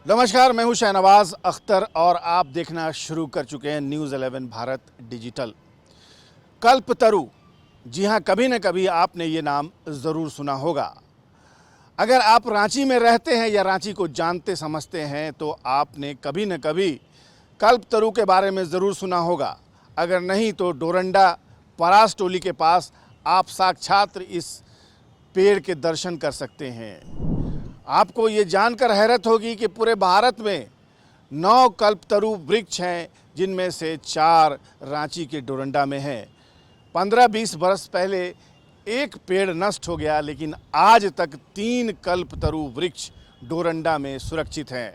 नमस्कार, मैं हूं शहनवाज अख्तर और आप देखना शुरू कर चुके हैं न्यूज़ 11 भारत डिजिटल। कल्पतरु, जी हां, कभी न कभी आपने ये नाम ज़रूर सुना होगा। अगर आप रांची में रहते हैं या रांची को जानते समझते हैं तो आपने कभी न कभी कल्पतरु के बारे में ज़रूर सुना होगा। अगर नहीं तो डोरंडा परास टोली के पास आप साक्षात इस पेड़ के दर्शन कर सकते हैं। आपको ये जानकर हैरत होगी कि पूरे भारत में 9 कल्पतरु वृक्ष हैं, जिनमें से 4 रांची के डोरंडा में हैं। 15-20 वर्ष पहले एक पेड़ नष्ट हो गया, लेकिन आज तक 3 कल्पतरु वृक्ष डोरंडा में सुरक्षित हैं।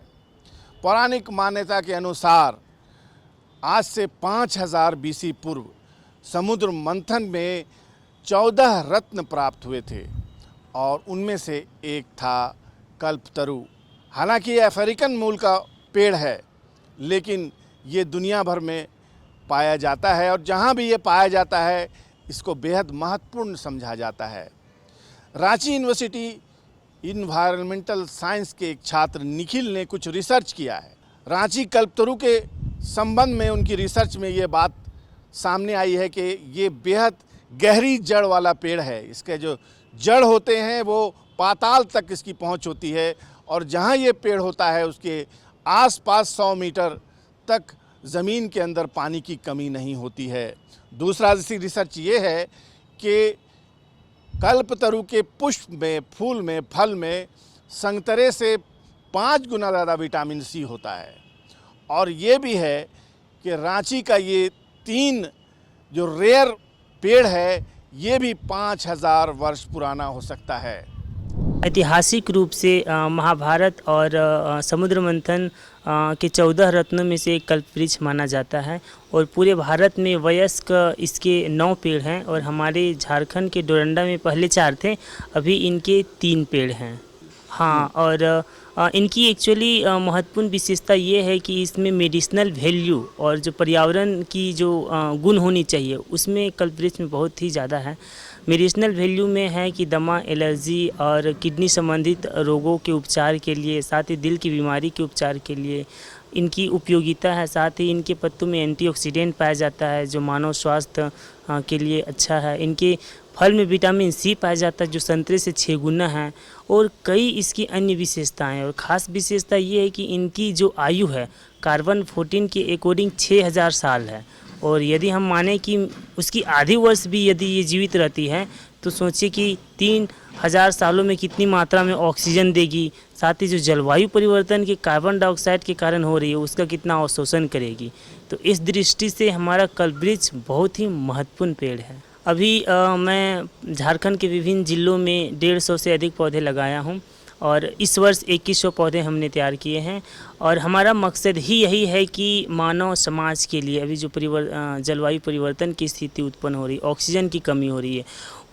पौराणिक मान्यता के अनुसार आज से 5000 बीसी पूर्व समुद्र मंथन में 14 रत्न प्राप्त हुए थे और उनमें से एक था कल्पतरु। हालांकि ये अफ्रीकन मूल का पेड़ है, लेकिन ये दुनिया भर में पाया जाता है और जहाँ भी ये पाया जाता है इसको बेहद महत्वपूर्ण समझा जाता है। रांची यूनिवर्सिटी इन्वायरमेंटल साइंस के एक छात्र निखिल ने कुछ रिसर्च किया है। रांची कल्पतरु के संबंध में उनकी रिसर्च में ये बात सामने आई है कि ये बेहद गहरी जड़ वाला पेड़ है। इसके जो जड़ होते हैं वो पाताल तक इसकी पहुंच होती है और जहां ये पेड़ होता है उसके आसपास 100 मीटर तक ज़मीन के अंदर पानी की कमी नहीं होती है। दूसरा रिसर्च ये है कि कल्पतरु के पुष्प में, फूल में, फल में संतरे से 5 गुना ज़्यादा विटामिन सी होता है। और ये भी है कि रांची का ये 3 जो रेयर पेड़ है ये भी 5000 वर्ष पुराना हो सकता है। ऐतिहासिक रूप से महाभारत और समुद्र मंथन के 14 रत्नों में से एक कल्पवृक्ष माना जाता है और पूरे भारत में वयस्क इसके 9 पेड़ हैं और हमारे झारखंड के डोरंडा में पहले 4 थे, अभी इनके 3 पेड़ हैं। हाँ, और इनकी एक्चुअली महत्वपूर्ण विशेषता ये है कि इसमें मेडिसिनल वैल्यू और जो पर्यावरण की जो गुण होनी चाहिए उसमें कल्पवृक्ष में बहुत ही ज़्यादा है। मेडिसिनल वैल्यू में है कि दमा, एलर्जी और किडनी संबंधित रोगों के उपचार के लिए, साथ ही दिल की बीमारी के उपचार के लिए इनकी उपयोगिता है। साथ ही इनके पत्तों में एंटीऑक्सीडेंट पाया जाता है जो मानव स्वास्थ्य के लिए अच्छा है। इनके फल में विटामिन सी पाया जाता है जो संतरे से 6 गुना है और कई इसकी अन्य विशेषताएं। और ख़ास विशेषता ये है कि इनकी जो आयु है कार्बन 14 के अकॉर्डिंग 6000 साल है और यदि हम माने कि उसकी आधी वर्ष भी यदि ये जीवित रहती है तो सोचिए कि 3000 सालों में कितनी मात्रा में ऑक्सीजन देगी। साथ ही जो जलवायु परिवर्तन के कार्बन डाइऑक्साइड के कारण हो रही है उसका कितना अवशोषण करेगी। तो इस दृष्टि से हमारा कल्पवृक्ष बहुत ही महत्वपूर्ण पेड़ है। अभी मैं झारखंड के विभिन्न जिलों में 150 से अधिक पौधे लगाया हूँ और इस वर्ष 2100 पौधे हमने तैयार किए हैं और हमारा मकसद ही यही है कि मानव समाज के लिए अभी जो जलवायु परिवर्तन की स्थिति उत्पन्न हो रही, ऑक्सीजन की कमी हो रही है,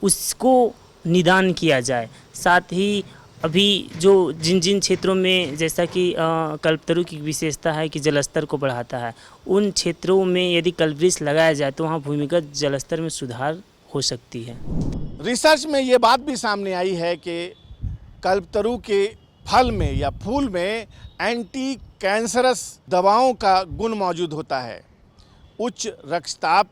उसको निदान किया जाए। साथ ही अभी जो जिन क्षेत्रों में जैसा कि कल्पतरु की विशेषता है कि जलस्तर को बढ़ाता है, उन क्षेत्रों में यदि कल्पवृक्ष लगाया जाए तो वहाँ भूमिगत जलस्तर में सुधार हो सकती है। रिसर्च में ये बात भी सामने आई है कि कल्पतरु के फल में या फूल में एंटी कैंसरस दवाओं का गुण मौजूद होता है। उच्च रक्तचाप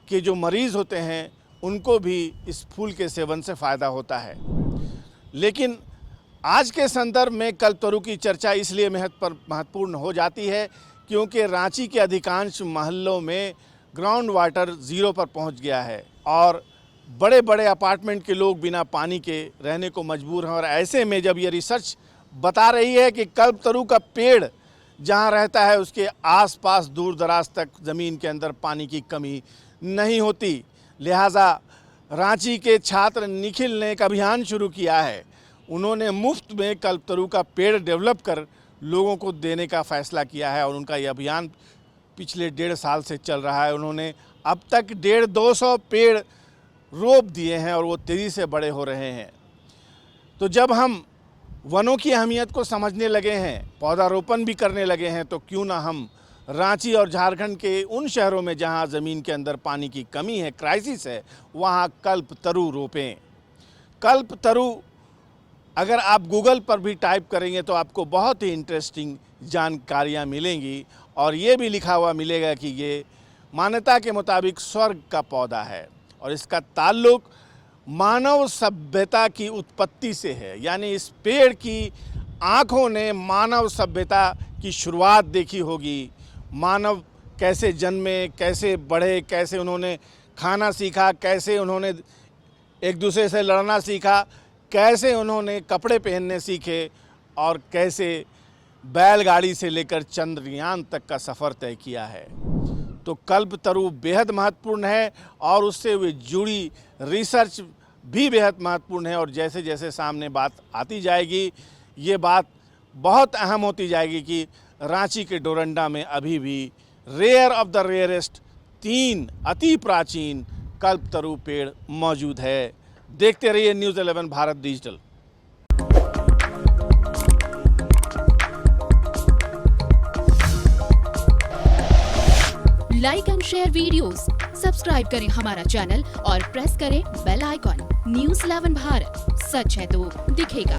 के जो मरीज़ होते हैं उनको भी इस फूल के सेवन से फ़ायदा होता है। लेकिन आज के संदर्भ में कल्पतरु की चर्चा इसलिए महत्वपूर्ण हो जाती है क्योंकि रांची के अधिकांश मोहल्लों में ग्राउंड वाटर ज़ीरो पर पहुंच गया है और बड़े बड़े अपार्टमेंट के लोग बिना पानी के रहने को मजबूर हैं। और ऐसे में जब ये रिसर्च बता रही है कि कल्पतरु का पेड़ जहां रहता है उसके आसपास दूर दराज तक ज़मीन के अंदर पानी की कमी नहीं होती, लिहाजा रांची के छात्र निखिल ने एक अभियान शुरू किया है। उन्होंने मुफ्त में कल्पतरु का पेड़ डेवलप कर लोगों को देने का फ़ैसला किया है और उनका ये अभियान पिछले 1.5 साल से चल रहा है। उन्होंने अब तक 150-200 पेड़ रोप दिए हैं और वो तेज़ी से बड़े हो रहे हैं। तो जब हम वनों की अहमियत को समझने लगे हैं, पौधारोपण भी करने लगे हैं, तो क्यों ना हम रांची और झारखंड के उन शहरों में जहां ज़मीन के अंदर पानी की कमी है, क्राइसिस है, वहां कल्पतरु रोपें। कल्पतरु अगर आप गूगल पर भी टाइप करेंगे तो आपको बहुत ही इंटरेस्टिंग जानकारियाँ मिलेंगी और ये भी लिखा हुआ मिलेगा कि ये मान्यता के मुताबिक स्वर्ग का पौधा है और इसका ताल्लुक मानव सभ्यता की उत्पत्ति से है। यानी इस पेड़ की आँखों ने मानव सभ्यता की शुरुआत देखी होगी। मानव कैसे जन्मे, कैसे बढ़े, कैसे उन्होंने खाना सीखा, कैसे उन्होंने एक दूसरे से लड़ना सीखा, कैसे उन्होंने कपड़े पहनने सीखे और कैसे बैलगाड़ी से लेकर चंद्रयान तक का सफ़र तय किया है। तो कल्पतरु बेहद महत्वपूर्ण है और उससे हुई जुड़ी रिसर्च भी बेहद महत्वपूर्ण है और जैसे जैसे सामने बात आती जाएगी ये बात बहुत अहम होती जाएगी कि रांची के डोरंडा में अभी भी रेयर ऑफ द रेयरेस्ट 3 अति प्राचीन कल्पतरु पेड़ मौजूद है। देखते रहिए news 11 Bharat digital. Like and share videos, subscribe करें हमारा चैनल और प्रेस करें बेल आइकॉन। न्यूज़ 11 भारत, सच है तो दिखेगा।